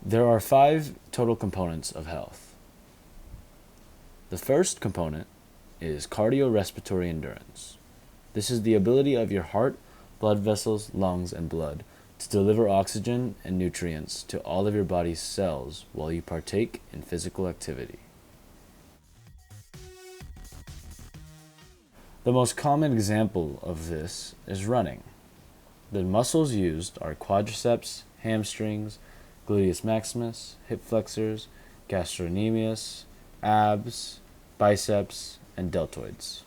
There are 5 total components of health. The first component is cardiorespiratory endurance. This is the ability of your heart, blood vessels, lungs, and blood to deliver oxygen and nutrients to all of your body's cells while you partake in physical activity. The most common example of this is running. The muscles used are quadriceps, hamstrings, gluteus maximus, hip flexors, gastrocnemius, abs, biceps, and deltoids.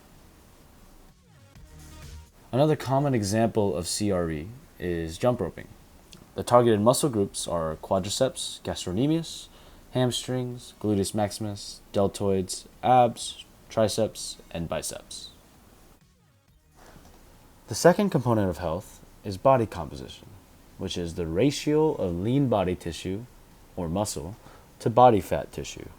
Another common example of CRE is jump roping. The targeted muscle groups are quadriceps, gastrocnemius, hamstrings, gluteus maximus, deltoids, abs, triceps, and biceps. The second component of health is body composition, which is the ratio of lean body tissue, or muscle, to body fat tissue.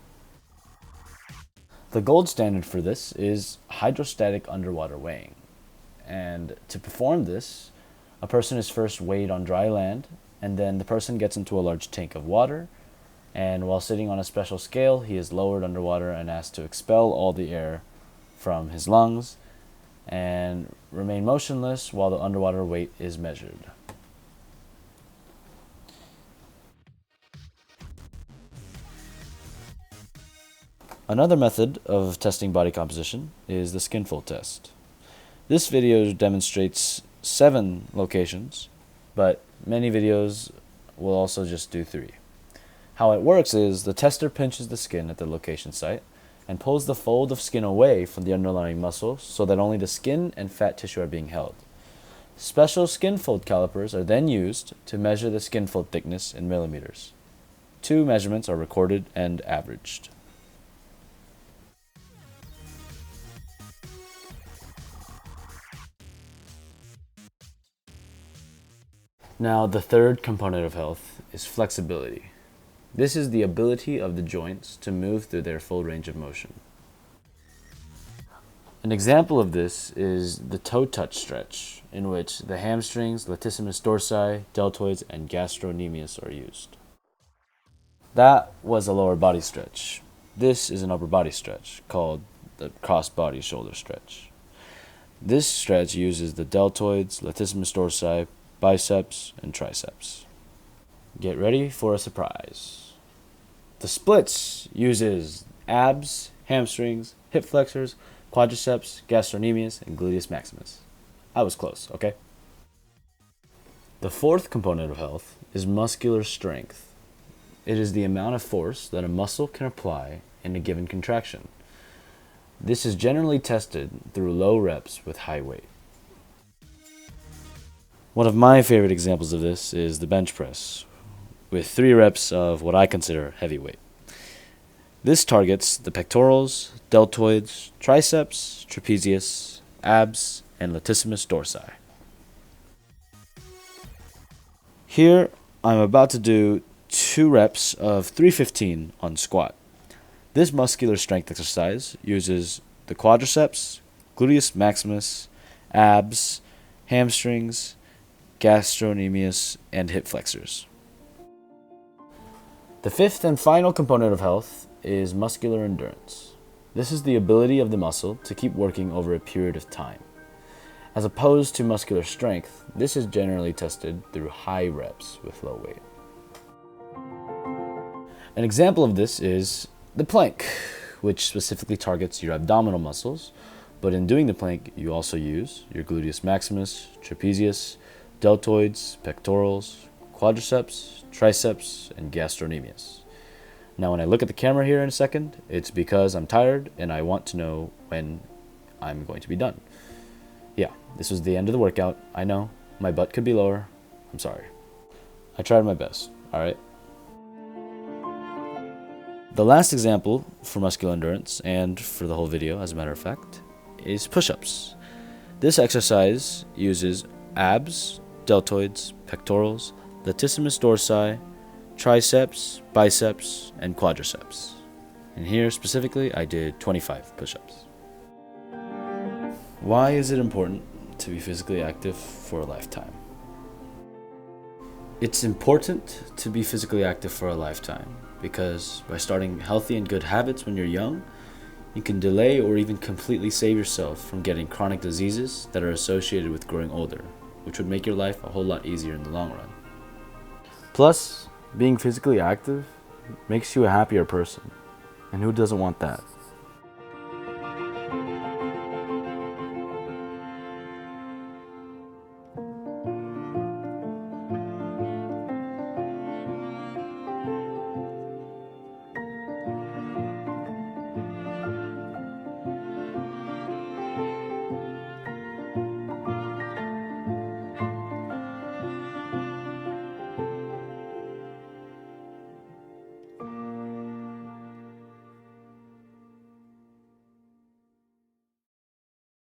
The gold standard for this is hydrostatic underwater weighing. And to perform this, a person is first weighed on dry land, and then the person gets into a large tank of water, and while sitting on a special scale, he is lowered underwater and asked to expel all the air from his lungs and remain motionless while the underwater weight is measured. Another method of testing body composition is the skin fold test. This video demonstrates 7 locations, but many videos will also just do 3. How it works is the tester pinches the skin at the location site and pulls the fold of skin away from the underlying muscle so that only the skin and fat tissue are being held. Special skin fold calipers are then used to measure the skin fold thickness in millimeters. 2 measurements are recorded and averaged. Now, the third component of health is flexibility. This is the ability of the joints to move through their full range of motion. An example of this is the toe touch stretch, in which the hamstrings, latissimus dorsi, deltoids, and gastrocnemius are used. That was a lower body stretch. This is an upper body stretch called the cross body shoulder stretch. This stretch uses the deltoids, latissimus dorsi, biceps, and triceps. Get ready for a surprise. The splits uses abs, hamstrings, hip flexors, quadriceps, gastrocnemius, and gluteus maximus. I was close, okay? The fourth component of health is muscular strength. It is the amount of force that a muscle can apply in a given contraction. This is generally tested through low reps with high weight. One of my favorite examples of this is the bench press, with 3 reps of what I consider heavy weight. This targets the pectorals, deltoids, triceps, trapezius, abs, and latissimus dorsi. Here, I'm about to do 2 reps of 315 on squat. This muscular strength exercise uses the quadriceps, gluteus maximus, abs, hamstrings, gastrocnemius, and hip flexors. The fifth and final component of health is muscular endurance. This is the ability of the muscle to keep working over a period of time. As opposed to muscular strength, this is generally tested through high reps with low weight. An example of this is the plank, which specifically targets your abdominal muscles, but in doing the plank, you also use your gluteus maximus, trapezius, deltoids, pectorals, quadriceps, triceps, and gastrocnemius. Now, when I look at the camera here in a second, it's because I'm tired and I want to know when I'm going to be done. Yeah, this was the end of the workout. I know, my butt could be lower. I'm sorry. I tried my best, alright? The last example for muscular endurance, and for the whole video as a matter of fact, is push-ups. This exercise uses abs, deltoids, pectorals, latissimus dorsi, triceps, biceps, and quadriceps. And here specifically, I did 25 push-ups. Why is it important to be physically active for a lifetime? It's important to be physically active for a lifetime because by starting healthy and good habits when you're young, you can delay or even completely save yourself from getting chronic diseases that are associated with growing older, which would make your life a whole lot easier in the long run. Plus, being physically active makes you a happier person, and who doesn't want that?